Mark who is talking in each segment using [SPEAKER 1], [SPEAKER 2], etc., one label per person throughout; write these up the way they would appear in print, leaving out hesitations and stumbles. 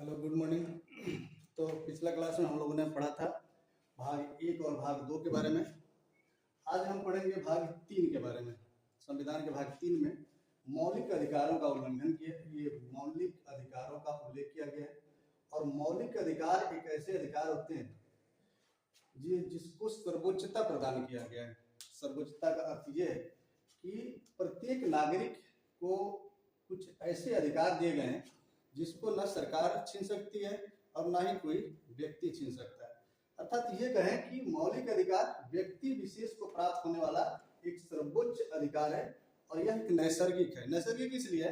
[SPEAKER 1] Hello, good morning. तो पिछला class में हम लोगों ने पढ़ा था भाग 1 और भाग 2 के बारे में। आज हम पढ़ेंगे भाग 3 के बारे में। संविधान के भाग 3 में मौलिक अधिकारों का उल्लंघन किया, ये मौलिक अधिकारों का उल्लेख किया गया है। और मौलिक अधिकार एक ऐसे अधिकार होते हैं जिसको सर्वोच्चता प्रदान किया गया है। सर्वोच्चता का अर्थ ये है कि प्रत्येक नागरिक को कुछ ऐसे अधिकार दिए गए हैं जिसको न सरकार छीन सकती है और ना ही कोई व्यक्ति छीन सकता है। अर्थात ये कहें कि मौलिक अधिकार व्यक्ति विशेष को प्राप्त होने वाला एक सर्वोच्च अधिकार है और यह एक नैसर्गिक है। नैसर्गिक इसलिए है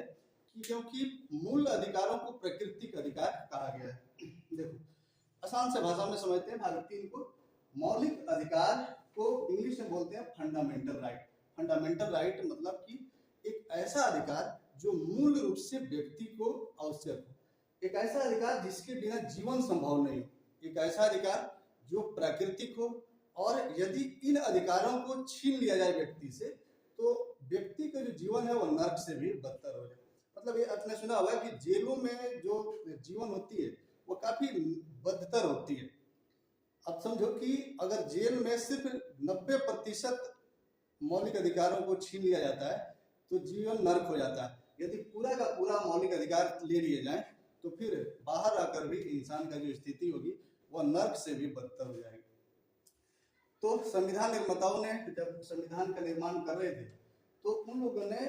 [SPEAKER 1] कि क्योंकि मूल अधिकारों को प्राकृतिक अधिकार कहा गया है। देखो, आसान से भाषा में समझते हैं भाग 3 को। मौलिक अधिकार को इंग्लिश में बोलते हैं फंडामेंटल राइट। फंडामेंटल राइट मतलब कि एक ऐसा अधिकार जो मूल रूप से व्यक्ति को आवश्यक हो, एक ऐसा अधिकार जिसके बिना जीवन संभव नहीं हो, एक ऐसा अधिकार जो प्राकृतिक हो, और यदि इन अधिकारों को छीन लिया जाए व्यक्ति से तो व्यक्ति का जो जीवन है वो नर्क से भी बदतर हो जाए। मतलब ये आपने सुना होगा कि जेलों में जो जीवन होती है वो काफी बदतर होती है। अब समझो कि अगर जेल में सिर्फ 90% मौलिक अधिकारों को छीन लिया जाता है तो जीवन नर्क हो जाता है। यदि पूरा का पूरा मौलिक अधिकार ले लिए जाए तो फिर बाहर आकर भी इंसान का जो स्थिति होगी वह नर्क से भी बदतर हो जाएगी। तो संविधान निर्माताओं ने जब संविधान का निर्माण कर रहे थे तो उन लोगों ने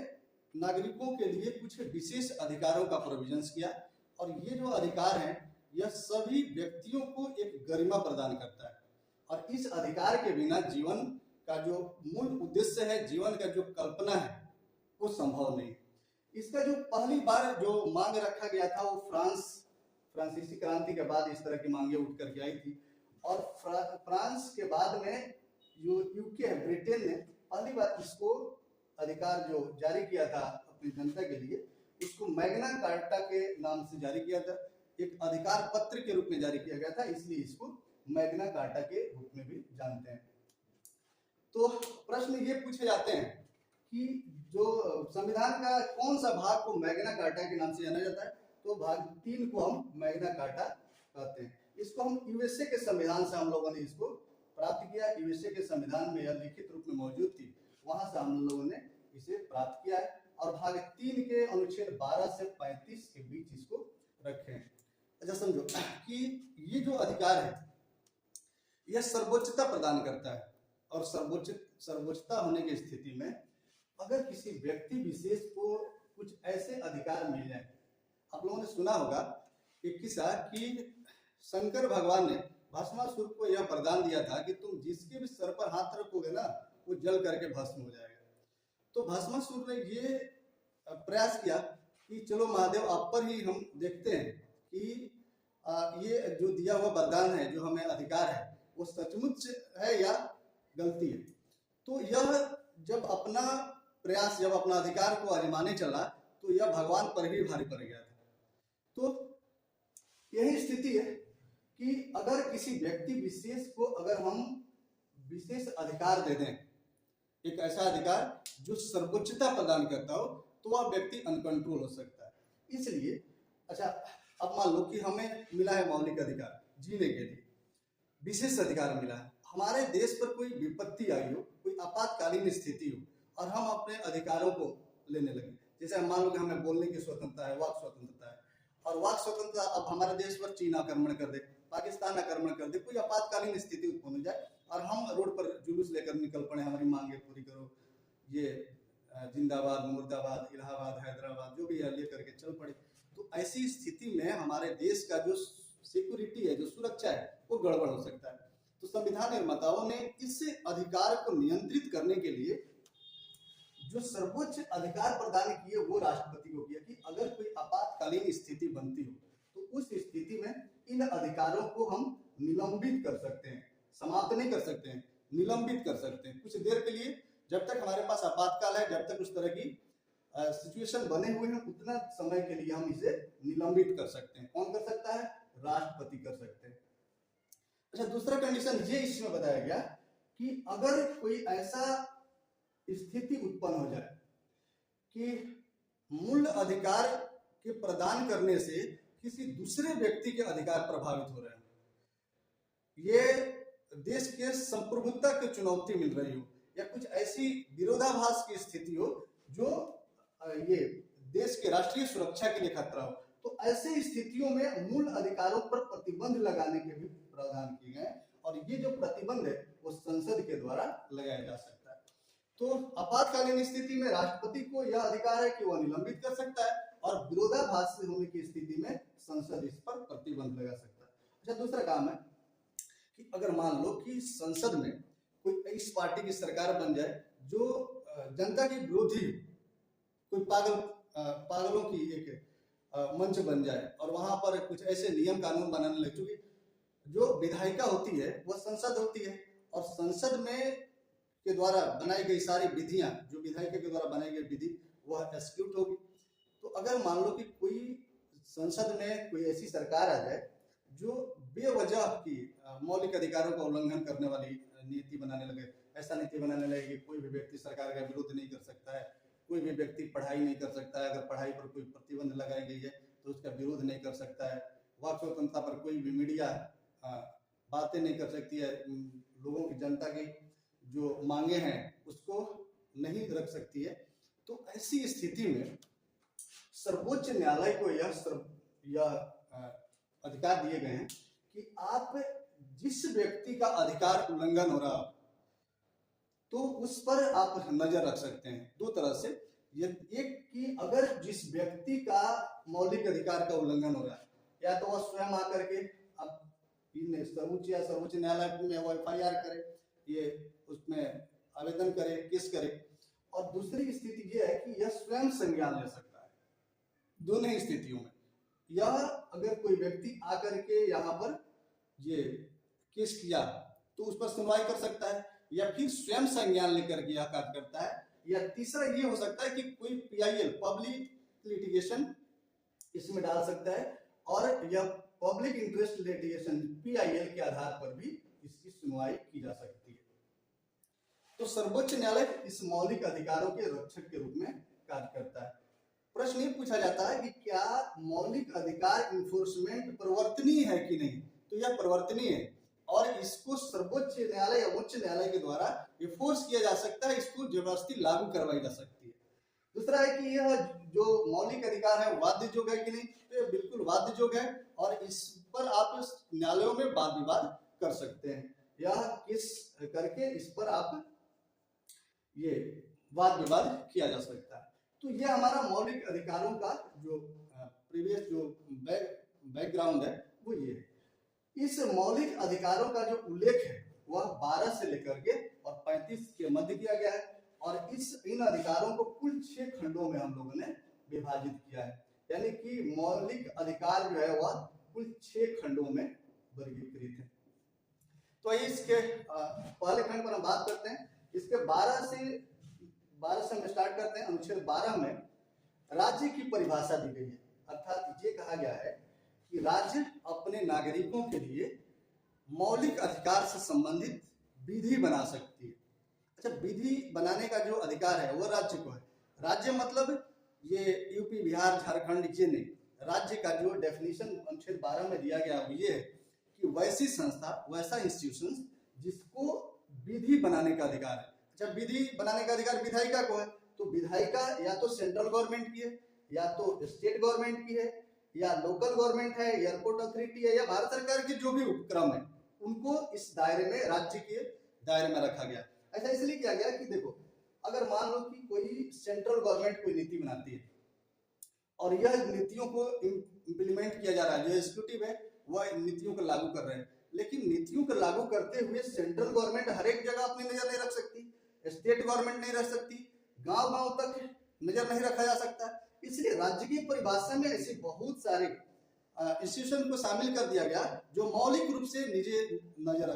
[SPEAKER 1] नागरिकों के लिए कुछ विशेष अधिकारों का प्रोविजन किया, और ये जो अधिकार हैं यह सभी व्यक्तियों को एक गरिमा प्रदान करता है। और इस अधिकार के बिना जीवन का जो मूल उद्देश्य है, जीवन का जो कल्पना है, वो संभव नहीं। इसका जो पहली बार जो मांग रखा गया था वो फ्रांसीसी क्रांति के बाद इस तरह की मांगे उठ करके आई थी। और फ्रांस के बाद में जो यूके है, ब्रिटेन ने पहली बार इसको अधिकार जो जारी किया था अपनी जनता के लिए, उसको मैग्ना कार्टा के नाम से जारी किया था। एक अधिकार पत्र के रूप में जारी किया गया था, इसलिए इसको मैग्ना कार्टा के रूप में भी जानते हैं। तो प्रश्न ये पूछे जाते हैं कि जो संविधान का कौन सा भाग को मैग्ना कार्टा के नाम से जाना जाता है, तो भाग 3 को हम मैग्ना कार्टा कहते हैं। इसको हम यूएसए के संविधान से हम लोगों ने इसको प्राप्त किया। यूएसए के संविधान में यह लिखित रूप में मौजूद थी, वहां से हम लोगों ने इसे प्राप्त किया है। और भाग 3 के अनुच्छेद 12 से 35 के बीच इसको रखे हैं। अच्छा, समझो कि ये जो अधिकार है यह सर्वोच्चता प्रदान करता है, और सर्वोच्चता होने की स्थिति में अगर किसी व्यक्ति विशेष को कुछ ऐसे अधिकार मिल जाए, आप लोगों ने सुना होगा एक किस्सा कि शंकर भगवान ने भस्मासुर को यह वरदान दिया था कि तुम जिसके भी सर पर हाथ रखोगे ना वो जल करके भस्म हो जाएगा। तो भस्मासुर ने ये प्रयास किया कि चलो महादेव, आप पर ही हम देखते हैं कि ये जो दिया हुआ वरदान है, जो हमें अधिकार है, वो सचमुच है या गलती है। तो यह जब अपना प्रयास, जब अपना अधिकार को आजमाने चला तो यह भगवान पर ही भारी पड़ गया था। तो यही स्थिति है कि अगर किसी व्यक्ति विशेष को अगर हम विशेष अधिकार दे दें, एक ऐसा अधिकार जो सर्वोच्चता प्रदान करता हो, तो वह व्यक्ति अनकंट्रोल हो सकता है। इसलिए अच्छा, अब मान लो कि हमें मिला है मौलिक अधिकार जीने के लिए, विशेष अधिकार मिला है। हमारे देश पर कोई विपत्ति आई हो, कोई आपातकालीन स्थिति हो और हम अपने अधिकारों को लेने लगे। जैसे मान लो कि हमें बोलने की स्वतंत्रता है, वाक स्वतंत्रता है, और वाक स्वतंत्रता अब हमारे देश पर चीन आक्रमण कर दे, पाकिस्तान आक्रमण कर दे, कोई आपातकालीन स्थिति उत्पन्न हो जाए और हम रोड पर जुलूस लेकर निकल पड़े, हमारी मांगे पूरी करो, ये जिंदाबाद, मुर्दाबाद, इलाहाबाद, हैदराबाद, जो भी है लेकर के चल पड़े। तो ऐसी स्थिति में हमारे देश का जो सिक्योरिटी है, जो सुरक्षा है, वो गड़बड़ हो सकता है। तो संविधान निर्माताओं ने इस अधिकार को नियंत्रित करने के लिए जो सर्वोच्च अधिकार प्रदान किए वो राष्ट्रपति को किया कि अगर कोई आपातकालीन स्थिति बनती हो तो उस स्थिति में इन अधिकारों को हम निलंबित कर सकते हैं, समाप्त नहीं कर सकते हैं, निलंबित कर सकते हैं कुछ देर के लिए। जब तक हमारे पास आपातकाल है, जब तक उस तरह की सिचुएशन बने हुए हैं, उतना समय के लिए हम इसे निलंबित कर सकते हैं। कौन कर सकता है? राष्ट्रपति कर सकते हैं। अच्छा, दूसरा कंडीशन ये इसमें बताया गया कि अगर कोई ऐसा स्थिति उत्पन्न हो जाए कि मूल अधिकार के प्रदान करने से किसी दूसरे व्यक्ति के अधिकार प्रभावित हो रहे हैं, ये देश के संप्रभुता की चुनौती मिल रही हो, या कुछ ऐसी विरोधाभास की स्थिति हो जो ये देश के राष्ट्रीय सुरक्षा के लिए खतरा हो, तो ऐसे स्थितियों में मूल अधिकारों पर प्रतिबंध लगाने के भी प्रावधान किए गए, और ये जो प्रतिबंध है वो संसद के द्वारा लगाया जा सकता है। तो आपातकालीन स्थिति में राष्ट्रपति को यह अधिकार है कि वह निलंबित कर सकता है, और विरोधाभास से होने की स्थिति में संसद इस पर प्रतिबंध लगा सकता है। अच्छा, दूसरा काम है कि अगर मान लो कि संसद में कोई इस पार्टी की सरकार बन जाए जो जनता के विरोधी, कोई पागलों की एक मंच बन जाए, और वहां पर कुछ ऐसे नियम कानून बनाने लगे, क्योंकि जो विधायिका होती है वह संसद होती है, और संसद में के द्वारा बनाई गई सारी विधियां, जो विधायिका के द्वारा बनाई गई विधि, वह एक्सिक्यूट होगी। तो अगर मान लो कि कोई संसद में कोई ऐसी सरकार आ जाए जो बेवजह की मौलिक अधिकारों का उल्लंघन करने वाली नीति बनाने लगे, ऐसा नीति बनाने लगे कि कोई भी व्यक्ति सरकार का विरोध नहीं कर सकता है, कोई भी व्यक्ति पढ़ाई नहीं कर सकता है, अगर पढ़ाई पर कोई प्रतिबंध लगाई गई है तो उसका विरोध नहीं कर सकता है, वाक स्वतंत्रता पर कोई भी मीडिया बातें नहीं कर सकती है, लोगों की, जनता की जो मांगे हैं उसको नहीं रख सकती है, तो ऐसी स्थिति में सर्वोच्च न्यायालय को यह अधिकार दिए गए हैं कि आप जिस व्यक्ति का अधिकार उल्लंघन हो रहा तो उस पर आप नजर रख सकते हैं दो तरह से। एक कि अगर जिस व्यक्ति का मौलिक अधिकार का उल्लंघन हो रहा है, या तो वह स्वयं आकर के अब सर्वोच्च न्यायालय में वो FIR करे, ये उसमें आवेदन करे, केस करे, और दूसरी स्थिति ये है कि यह स्वयं संज्ञान ले सकता है। दोनों ही स्थितियों में यह अगर कोई व्यक्ति आकर के यहाँ पर ये केस किया तो उस पर सुनवाई कर सकता है, या फिर स्वयं संज्ञान लेकर के यह कार्य करता है, या तीसरा ये हो सकता है कि कोई PIL पब्लिक लिटिगेशन इसमें डाल सकता है, और यह पब्लिक इंटरेस्ट लिटिगेशन PIL के आधार पर भी इसकी सुनवाई की जा सकती है। तो सर्वोच्च न्यायालय इस मौलिक अधिकारों के रक्षक के रूप में कार्य करता है। प्रश्न ये पूछा जाता है कि क्या मौलिक अधिकार इन्फोर्समेंट परिवर्तनीय है कि नहीं, तो यह परिवर्तनीय है, और इसको सर्वोच्च न्यायालय या उच्च न्यायालय के द्वारा इन्फोर्स किया जा सकता है, इसको जबरदस्ती लागू करवाई जा सकती है। दूसरा है कि यह जो मौलिक अधिकार है वाद्य योग है कि नहीं, तो यह बिल्कुल वाद्य योग है, और इस पर आप न्यायालयों में वाद विवाद कर सकते हैं, यह किस करके इस पर आप ये वाद विवाद किया जा सकता है। तो यह हमारा मौलिक अधिकारों का जो प्रीवियस जो बैकग्राउंड है वो ये है। इस मौलिक अधिकारों का जो उल्लेख है वह 12 से लेकर के और 35 के मध्य किया गया है, और इन अधिकारों को कुल 6 खंडों में हम लोगों ने विभाजित किया है, यानी कि मौलिक अधिकार जो है वह कुल 6 खंडों में वर्गीकृत है। तो इसके पहले खंड पर हम बात करते हैं। इसके 12 से हम स्टार्ट करते हैं। अनुच्छेद 12 में राज्य की परिभाषा दी गई है, अर्थात ये कहा गया है कि राज्य अपने नागरिकों के लिए मौलिक अधिकार से संबंधित विधि बना सकती है। अच्छा, विधि बनाने का जो अधिकार है वो राज्य को है। राज्य मतलब ये यूपी, बिहार, झारखंड ये नहीं, राज्य का जो डेफिनेशन अनुच्छेद 12 में दिया गया वो ये है कि वैसी संस्था, वैसा इंस्टीट्यूशन जिसको विधि बनाने का अधिकार है। अच्छा, विधि बनाने का अधिकार विधायिका को है, तो विधायिका या तो सेंट्रल गवर्नमेंट की है, या तो स्टेट गवर्नमेंट की है, या लोकल गवर्नमेंट है, एयरपोर्ट अथॉरिटी है, या भारत सरकार के जो भी उपक्रम है उनको इस दायरे में, राज्य के दायरे में रखा गया। ऐसा इसलिए किया गया कि देखो, अगर मान लो कि कोई सेंट्रल गवर्नमेंट कोई नीति बनाती है और यह नीतियों को इम्प्लीमेंट किया जा रहा है, जो एग्जीक्यूटिव है वह नीतियों को लागू कर रहे हैं, लेकिन नीतियों को लागू करते हुए सेंट्रल गवर्नमेंट हर एक जगह अपनी नजर नहीं रख सकती, स्टेट गवर्नमेंट नहीं रख सकती, गांव-गांव तक नजर नहीं रखा जा सकता। इसलिए राज्य की परिभाषा में ऐसे बहुत सारे इंस्टीट्यूशन को शामिल कर दिया गया जो मौलिक रूप से नजर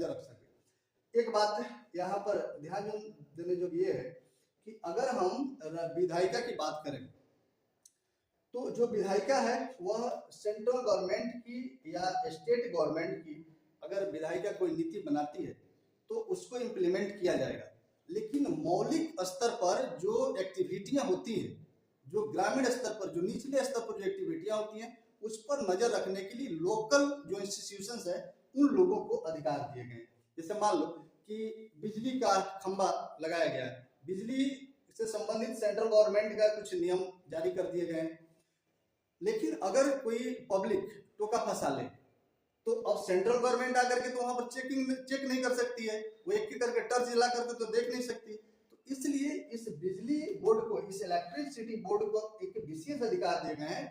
[SPEAKER 1] रख सके। एक बात यहाँ पर ध्यान देने जो ये है कि अगर हम विधायिका की बात करें तो जो विधायिका है वह सेंट्रल गवर्नमेंट की या स्टेट गवर्नमेंट की अगर विधायिका कोई नीति बनाती है तो उसको इम्प्लीमेंट किया जाएगा, लेकिन मौलिक स्तर पर जो एक्टिविटियां होती हैं, जो ग्रामीण स्तर पर, जो निचले स्तर पर जो एक्टिविटियां होती हैं उस पर नजर रखने के लिए लोकल जो इंस्टीट्यूशंस है उन लोगों को अधिकार दिए गए। जैसे मान लो कि बिजली का खंभा लगाया गया है, बिजली से संबंधित सेंट्रल गवर्नमेंट का कुछ नियम जारी कर दिए गए हैं, लेकिन अगर कोई पब्लिक टोका फंसा ले तो अब सेंट्रल गवर्नमेंट आकर के तो वहां पर चेक नहीं कर सकती है, वो एक करके टर्च जला करके तो देख नहीं सकती। तो इसलिए इस बिजली बोर्ड को, इस इलेक्ट्रिसिटी बोर्ड को एक विशेष अधिकार दिए गए हैं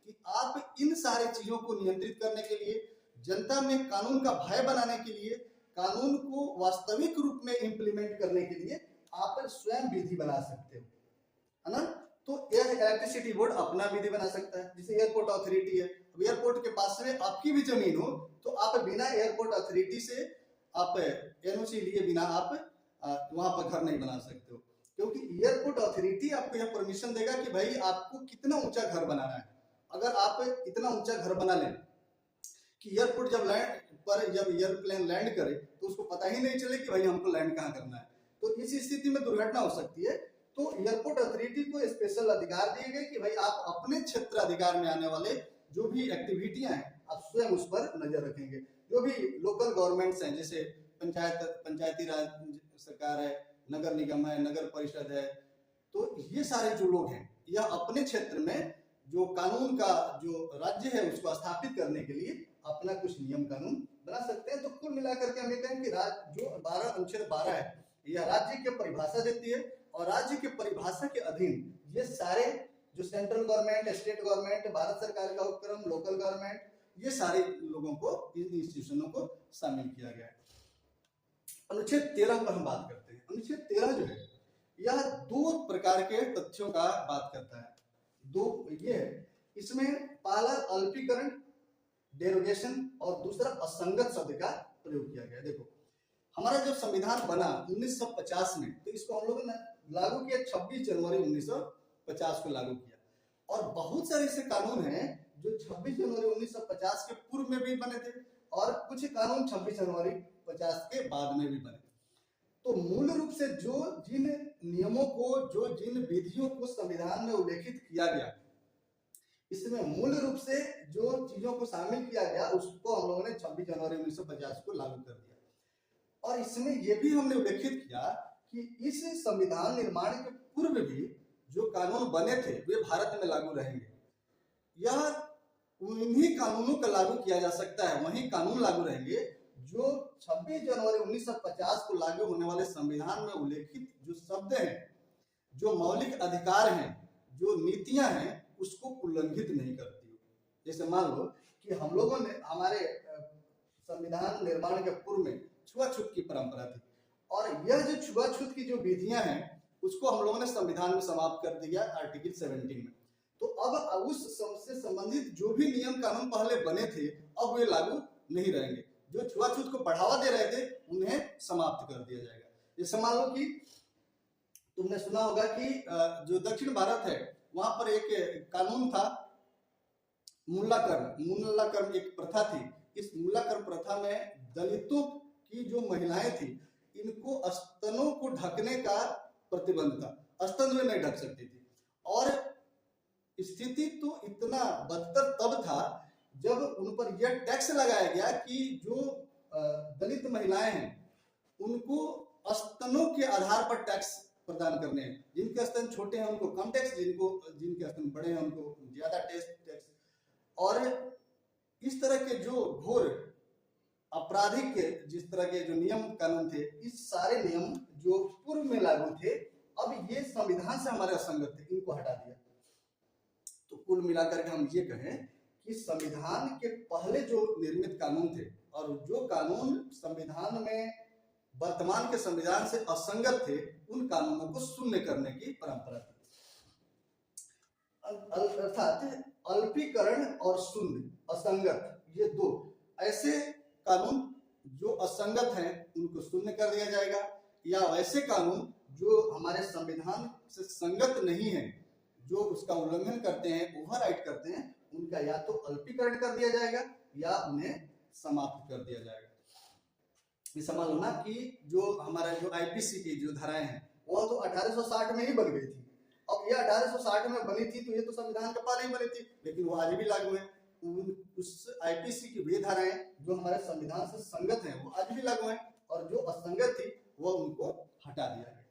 [SPEAKER 1] कि आप इन सारे चीजों को नियंत्रित करने के लिए, जनता में कानून का भय बनाने के लिए, कानून को वास्तविक रूप में इंप्लीमेंट करने के लिए आप स्वयं विधि बना सकते हो, है ना। तो यह इलेक्ट्रिसिटी बोर्ड अपना विधि बना सकता है। जैसे एयरपोर्ट अथॉरिटी है, एयरपोर्ट के पास में आपकी भी जमीन हो तो आप बिना एयरपोर्ट अथॉरिटी से आप एनओसी लिए बिना आप वहां पर घर नहीं बना सकते हो, क्योंकि एयरपोर्ट अथॉरिटी आपको यह परमिशन देगा कि भाई आपको कितना ऊंचा घर बनाना है। अगर आप इतना ऊंचा घर बना लें कि एयरपोर्ट जब एयरप्लेन लैंड करे तो उसको पता ही नहीं चले कि भाई हमको लैंड कहाँ करना है, तो इस स्थिति में दुर्घटना हो सकती है। तो एयरपोर्ट अथॉरिटी को स्पेशल अधिकार दिए गए कि भाई आप अपने क्षेत्र अधिकार में आने वाले जो भी एक्टिविटियां हैं आप स्वयं उस पर नजर रखेंगे। जो भी लोकल गवर्नमेंट्स हैं, जैसे पंचायती राज सरकार है, नगर निगम है, नगर परिषद है, तो ये सारे जो लोग हैं यह अपने क्षेत्र में जो कानून का जो राज्य है उसको स्थापित करने के लिए अपना कुछ नियम कानून बना सकते हैं। तो कुल मिलाकर के हम ये कहें कि जो अनुच्छेद 12 है यह राज्य की परिभाषा देती है, और राज्य की परिभाषा के अधीन ये सारे जो central government, state government, Bharat सरकार का उपक्रम, लोकल गवर्नमेंट, ये सारे लोगों को, इन इंस्टीट्यूशनों को शामिल किया गया है। अनुच्छेद 13 पर हम बात करते हैं। अनुच्छेद 13 जो है यह दो प्रकार के तथ्यों का बात करता है। दो ये है, इसमें पहला अल्पीकरण डेरोगेशन और दूसरा असंगत शब्द का प्रयोग किया गया। देखो हमारा जब संविधान बना 1950 में, तो इसको हम लोगों ने लागू किया 26 जनवरी 1950 को लागू किया, और बहुत सारे ऐसे कानून हैं जो 26 जनवरी 1950 के पूर्व में भी बने थे और कुछ कानून 26 जनवरी 50 के बाद में भी बने। तो मूल रूप से जो जिन नियमों को, जो जिन विधियों को संविधान में उल्लेखित किया गया, इसमें मूल रूप से जो चीजों को शामिल किया गया उसको हम लोगों ने 26 जनवरी 1950 को लागू कर दिया। और इसमें यह भी हमने उल्लेखित किया कि इस संविधान निर्माण के पूर्व भी जो कानून बने थे वे भारत में लागू रहेंगे। यह उन्हीं कानूनों का लागू किया जा सकता है, वही कानून लागू रहेंगे जो 26 जनवरी 1950 को लागू होने वाले संविधान में उल्लेखित जो शब्द हैं, जो मौलिक अधिकार हैं, जो नीतियां हैं, उसको उल्लंघित नहीं करती। जैसे मान लो कि हम लोगों ने, हमारे संविधान निर्माण के पूर्व में छुआछूत की परंपरा थी, और यह जो छुआछूत की जो विधियां हैं उसको हम लोगों ने संविधान में समाप्त कर दिया आर्टिकल 17 में। तो अब उस से संबंधित जो भी नियम कानून पहले बने थे अब वे लागू नहीं रहेंगे। जो छुआछूत को बढ़ावा दे रहे थे उन्हें समाप्त कर दिया जाएगा। जैसे मान लो कि तुमने सुना होगा कि जो दक्षिण भारत है वहां पर एक कानून था मूलाकर्म एक प्रथा थी। इस मूलाकर्म प्रथा में दलितों की जो महिलाएं थी इनको स्तनों को ढकने का प्रतिबंध था, स्तन में नहीं ढक सकती थी। और स्थिति तो इतना बदतर तब था जब उन पर यह टैक्स लगाया गया कि जो दलित महिलाएं हैं उनको स्तनों के आधार पर टैक्स प्रदान करने हैं। जिनके स्तन छोटे हैं उनको कम टैक्स, जिनके स्तन बड़े हैं उनको ज्यादा टैक्स। और इस तरह के जो घोर आपराधिक जिस तरह के जो नियम कानून थे, इस सारे नियम जो पूर्व में लागू थे अब ये संविधान से हमारे असंगत थे, इनको हटा दिया। तो कुल मिलाकर के हम ये कहें कि संविधान के पहले जो निर्मित कानून थे और जो कानून संविधान में वर्तमान के संविधान से असंगत थे उन कानूनों को शून्य करने की परंपरा थी। अर्थात अल्पीकरण और शून्य, असंगत, ये दो ऐसे कानून जो असंगत हैं उनको शून्य कर दिया जाएगा, या वैसे कानून जो हमारे संविधान से संगत नहीं है, जो उसका उल्लंघन करते हैं, ओवरराइट करते हैं, उनका या तो अल्पीकरण कर दिया जाएगा या उन्हें समाप्त कर दिया जाएगा। समझ लो ना कि जो हमारा जो आईपीसी की जो धाराएं हैं वो तो 1860 में ही बन गई थी। अब ये 1860 में बनी थी तो ये तो संविधान के पहले ही बनी थी, लेकिन वो आज भी लागू है। उस आईपीसी की वे धाराएं जो हमारे संविधान से संगत हैं वो आज भी लागू हैं, और जो असंगत थी वह उनको हटा दिया गया।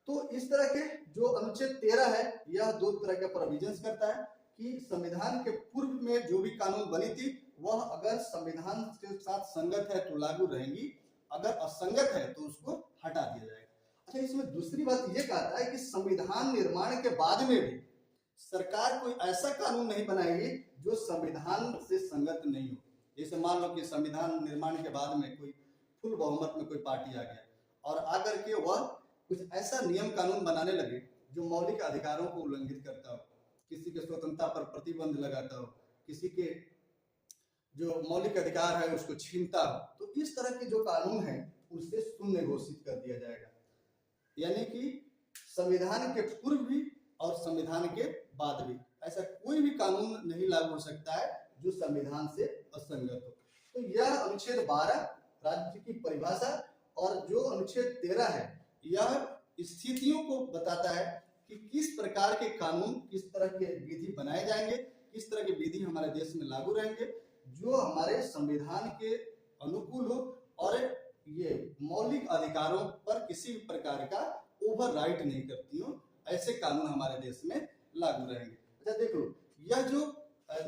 [SPEAKER 1] तो इस तरह के जो अनुच्छेद 13 है यह दो तरह के प्रोविजंस करता है कि संविधान के पूर्व में जो भी कानून बनी थी वह अगर संविधान के साथ संगत है तो लागू रहेंगी, अगर असंगत है तो उसको हटा दिया जाएगा। अच्छा, इसमें दूसरी बात ये कहता है कि संविधान निर्माण के बाद में भी सरकार कोई ऐसा कानून नहीं बनाएगी जो संविधान से संगत नहीं हो। जैसे मान लो कि संविधान निर्माण के बाद में कोई फुल बहुमत में कोई पार्टी आ गया और आकर के वह कुछ ऐसा नियम कानून बनाने लगे जो मौलिक अधिकारों को उल्लंघित करता हो, किसी के स्वतंत्रता पर प्रतिबंध लगाता हो, किसी के जो मौलिक अधिकार है उसको छीनता हो, तो इस तरह के जो कानून है उसे शून्य घोषित कर दिया जाएगा। यानी कि संविधान के पूर्व भी और संविधान के बाद भी ऐसा कोई भी कानून नहीं लागू हो सकता है जो संविधान से असंगत हो। तो यह अनुच्छेद 12 राज्य की परिभाषा, और जो अनुच्छेद 13 है यह स्थितियों को बताता है कि किस प्रकार के कानून, किस तरह के विधि बनाए जाएंगे, किस तरह के विधि हमारे देश में लागू रहेंगे जो हमारे संविधान के अनुकूल हो और ये मौलिक अधिकारों पर किसी भी प्रकार का ओवरराइट नहीं करती हो, ऐसे कानून हमारे देश में लागू रहेंगे। अच्छा देख लो, यह जो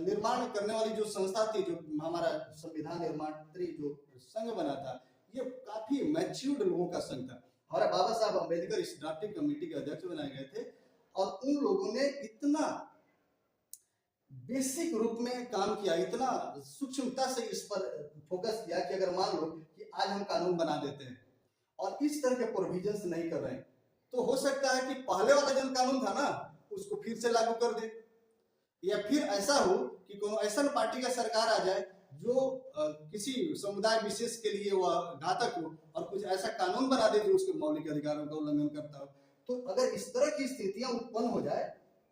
[SPEAKER 1] निर्माण करने वाली जो संस्था थी, जो हमारा संविधान निर्माण जो संघ बना था, ये काफी मैच्योर्ड लोगों का संघ था। हमारे बाबा साहब अम्बेडकर इस ड्राफ्टिंग कमेटी के अध्यक्ष बनाए गए थे और उन लोगों ने इतना बेसिक रूप में काम किया, इतना सूक्ष्मता से इस पर फोकस किया कि अगर मान लो कि आज हम कानून बना देते हैं और इस तरह के प्रोविजंस नहीं कर रहे हैं तो हो सकता है कि पहले वाला जो कानून था ना उसको फिर से लागू कर दे, या फिर ऐसा हो कि कोई ऐसा पार्टी का सरकार आ जाए जो किसी समुदाय विशेष के लिए वह घातक हो और कुछ ऐसा कानून बना दे जो उसके मौलिक अधिकारों का उल्लंघन करता हो। तो अगर इस तरह की स्थितियां उत्पन्न हो जाए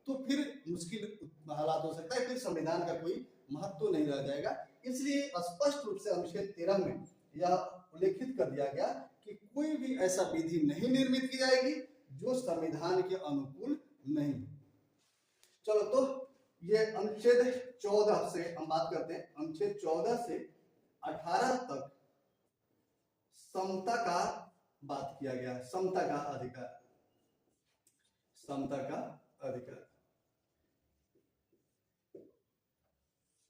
[SPEAKER 1] तो फिर मुश्किल हालात हो सकता है, फिर संविधान का कोई महत्व नहीं रह जाएगा। इसलिए स्पष्ट रूप से अनुच्छेद 13 में यह उल्लेखित कर दिया गया कि कोई भी ऐसा विधि नहीं निर्मित की जाएगी जो संविधान के अनुकूल नहीं। चलो, तो ये अनुच्छेद 14 से हम बात करते हैं। अनुच्छेद 14 से 18 तक समता का बात किया गया, समता का अधिकार, समता का अधिकार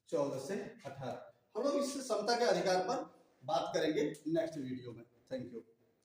[SPEAKER 1] 14 से 18। हम लोग इस समता के अधिकार पर बात करेंगे नेक्स्ट वीडियो में। Thank you.